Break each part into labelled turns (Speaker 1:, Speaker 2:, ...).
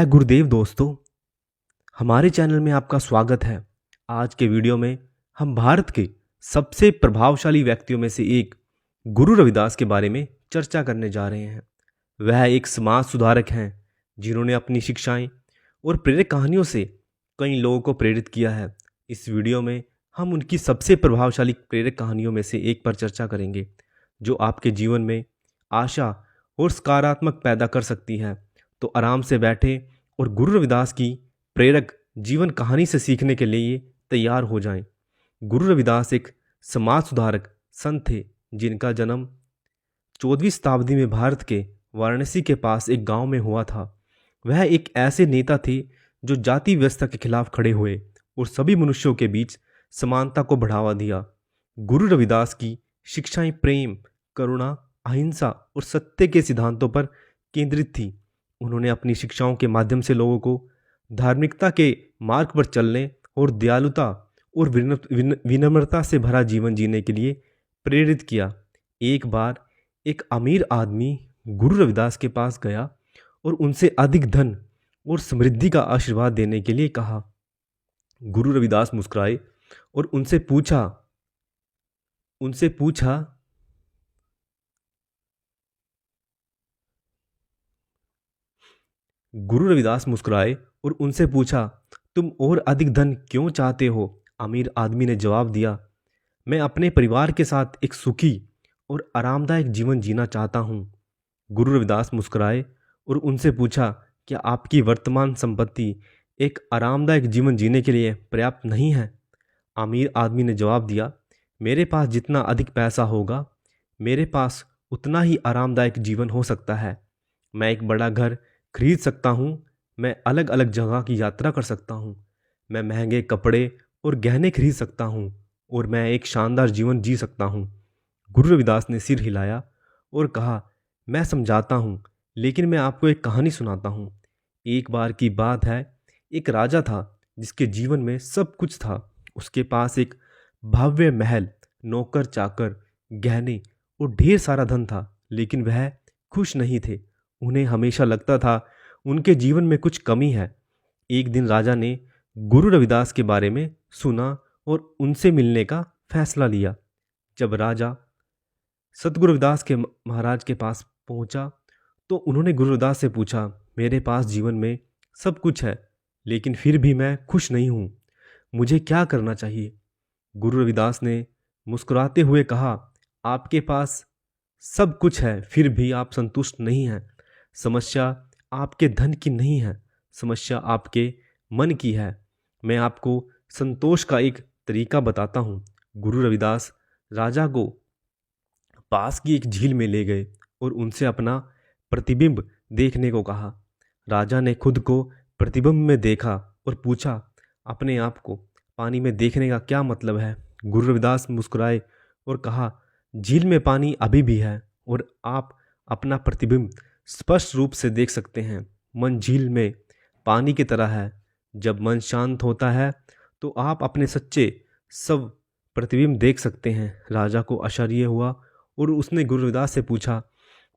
Speaker 1: जय गुरुदेव दोस्तों। हमारे चैनल में आपका स्वागत है। आज के वीडियो में हम भारत के सबसे प्रभावशाली व्यक्तियों में से एक गुरु रविदास के बारे में चर्चा करने जा रहे हैं। वह एक समाज सुधारक हैं जिन्होंने अपनी शिक्षाएं और प्रेरक कहानियों से कई लोगों को प्रेरित किया है। इस वीडियो में हम उनकी सबसे प्रभावशाली प्रेरक कहानियों में से एक पर चर्चा करेंगे जो आपके जीवन में आशा और सकारात्मक पैदा कर सकती है। तो आराम से बैठे और गुरु रविदास की प्रेरक जीवन कहानी से सीखने के लिए तैयार हो जाएं। गुरु रविदास एक समाज सुधारक संत थे जिनका जन्म 14वीं शताब्दी में भारत के वाराणसी के पास एक गांव में हुआ था। वह एक ऐसे नेता थे जो जाति व्यवस्था के खिलाफ खड़े हुए और सभी मनुष्यों के बीच समानता को बढ़ावा दिया। गुरु रविदास की शिक्षाएं प्रेम, करुणा, अहिंसा और सत्य के सिद्धांतों पर केंद्रित थी। उन्होंने अपनी शिक्षाओं के माध्यम से लोगों को धार्मिकता के मार्ग पर चलने और दयालुता और विनम्रता से भरा जीवन जीने के लिए प्रेरित किया। एक बार एक अमीर आदमी गुरु रविदास के पास गया और उनसे अधिक धन और समृद्धि का आशीर्वाद देने के लिए कहा। गुरु रविदास मुस्कुराए और उनसे पूछा गुरु रविदास मुस्कुराए और उनसे पूछा, तुम और अधिक धन क्यों चाहते हो? अमीर आदमी ने जवाब दिया, मैं अपने परिवार के साथ एक सुखी और आरामदायक जीवन जीना चाहता हूँ। गुरु रविदास मुस्कुराए और उनसे पूछा, क्या आपकी वर्तमान संपत्ति एक आरामदायक जीवन जीने के लिए पर्याप्त नहीं है? अमीर आदमी ने जवाब दिया, मेरे पास जितना अधिक पैसा होगा मेरे पास उतना ही आरामदायक जीवन हो सकता है। मैं एक बड़ा घर खरीद सकता हूँ, मैं अलग अलग जगह की यात्रा कर सकता हूँ, मैं महंगे कपड़े और गहने खरीद सकता हूँ और मैं एक शानदार जीवन जी सकता हूँ। गुरु रविदास ने सिर हिलाया और कहा, मैं समझाता हूँ, लेकिन मैं आपको एक कहानी सुनाता हूँ। एक बार की बात है, एक राजा था जिसके जीवन में सब कुछ था। उसके पास एक भव्य महल, नौकर चाकर, गहने और ढेर सारा धन था, लेकिन वह खुश नहीं थे। उन्हें हमेशा लगता था उनके जीवन में कुछ कमी है। एक दिन राजा ने गुरु रविदास के बारे में सुना और उनसे मिलने का फैसला लिया। जब राजा सतगुरु रविदास के महाराज के पास पहुंचा तो उन्होंने गुरु रविदास से पूछा, मेरे पास जीवन में सब कुछ है लेकिन फिर भी मैं खुश नहीं हूँ, मुझे क्या करना चाहिए? गुरु रविदास ने मुस्कुराते हुए कहा, आपके पास सब कुछ है फिर भी आप संतुष्ट नहीं हैं। समस्या आपके धन की नहीं है, समस्या आपके मन की है। मैं आपको संतोष का एक तरीका बताता हूँ। गुरु रविदास राजा को पास की एक झील में ले गए और उनसे अपना प्रतिबिंब देखने को कहा। राजा ने खुद को प्रतिबिंब में देखा और पूछा, अपने आप को पानी में देखने का क्या मतलब है? गुरु रविदास मुस्कुराए और कहा, झील में पानी अभी भी है और आप अपना प्रतिबिंब स्पष्ट रूप से देख सकते हैं। मन झील में पानी की तरह है। जब मन शांत होता है तो आप अपने सच्चे सब प्रतिबिंब देख सकते हैं। राजा को आश्चर्य हुआ और उसने गुरु रविदास से पूछा,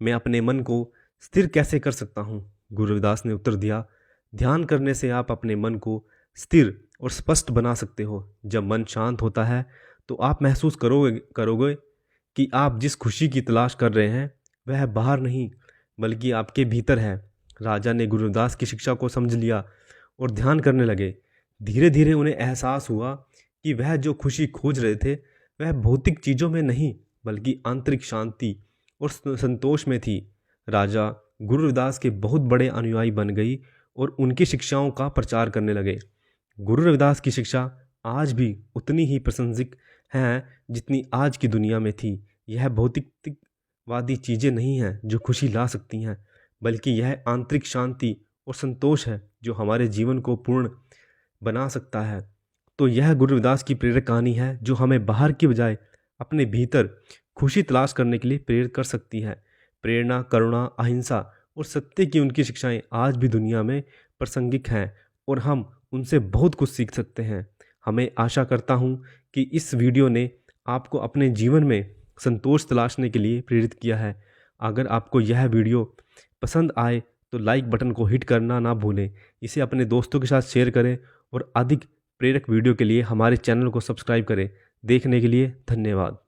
Speaker 1: मैं अपने मन को स्थिर कैसे कर सकता हूँ? गुरु रविदास ने उत्तर दिया, ध्यान करने से आप अपने मन को स्थिर और स्पष्ट बना सकते हो। जब मन शांत होता है तो आप महसूस करोगे कि आप जिस खुशी की तलाश कर रहे हैं वह बाहर नहीं बल्कि आपके भीतर है। राजा ने गुरु रविदास की शिक्षा को समझ लिया और ध्यान करने लगे। धीरे धीरे उन्हें एहसास हुआ कि वह जो खुशी खोज रहे थे वह भौतिक चीज़ों में नहीं बल्कि आंतरिक शांति और संतोष में थी। राजा गुरु रविदास के बहुत बड़े अनुयायी बन गई और उनकी शिक्षाओं का प्रचार करने लगे। गुरु रविदास की शिक्षा आज भी उतनी ही प्रासंगिक है जितनी आज की दुनिया में थी। यह भौतिकवादी चीज़ें नहीं हैं जो खुशी ला सकती हैं, बल्कि यह आंतरिक शांति और संतोष है जो हमारे जीवन को पूर्ण बना सकता है। तो यह गुरु रविदास की प्रेरक कहानी है जो हमें बाहर की बजाय अपने भीतर खुशी तलाश करने के लिए प्रेरित कर सकती है। प्रेरणा, करुणा, अहिंसा और सत्य की उनकी शिक्षाएं आज भी दुनिया में प्रासंगिक हैं और हम उनसे बहुत कुछ सीख सकते हैं। हमें आशा करता हूँ कि इस वीडियो ने आपको अपने जीवन में संतोष तलाशने के लिए प्रेरित किया है। अगर आपको यह वीडियो पसंद आए तो लाइक बटन को हिट करना ना भूलें। इसे अपने दोस्तों के साथ शेयर करें और अधिक प्रेरक वीडियो के लिए हमारे चैनल को सब्सक्राइब करें। देखने के लिए धन्यवाद।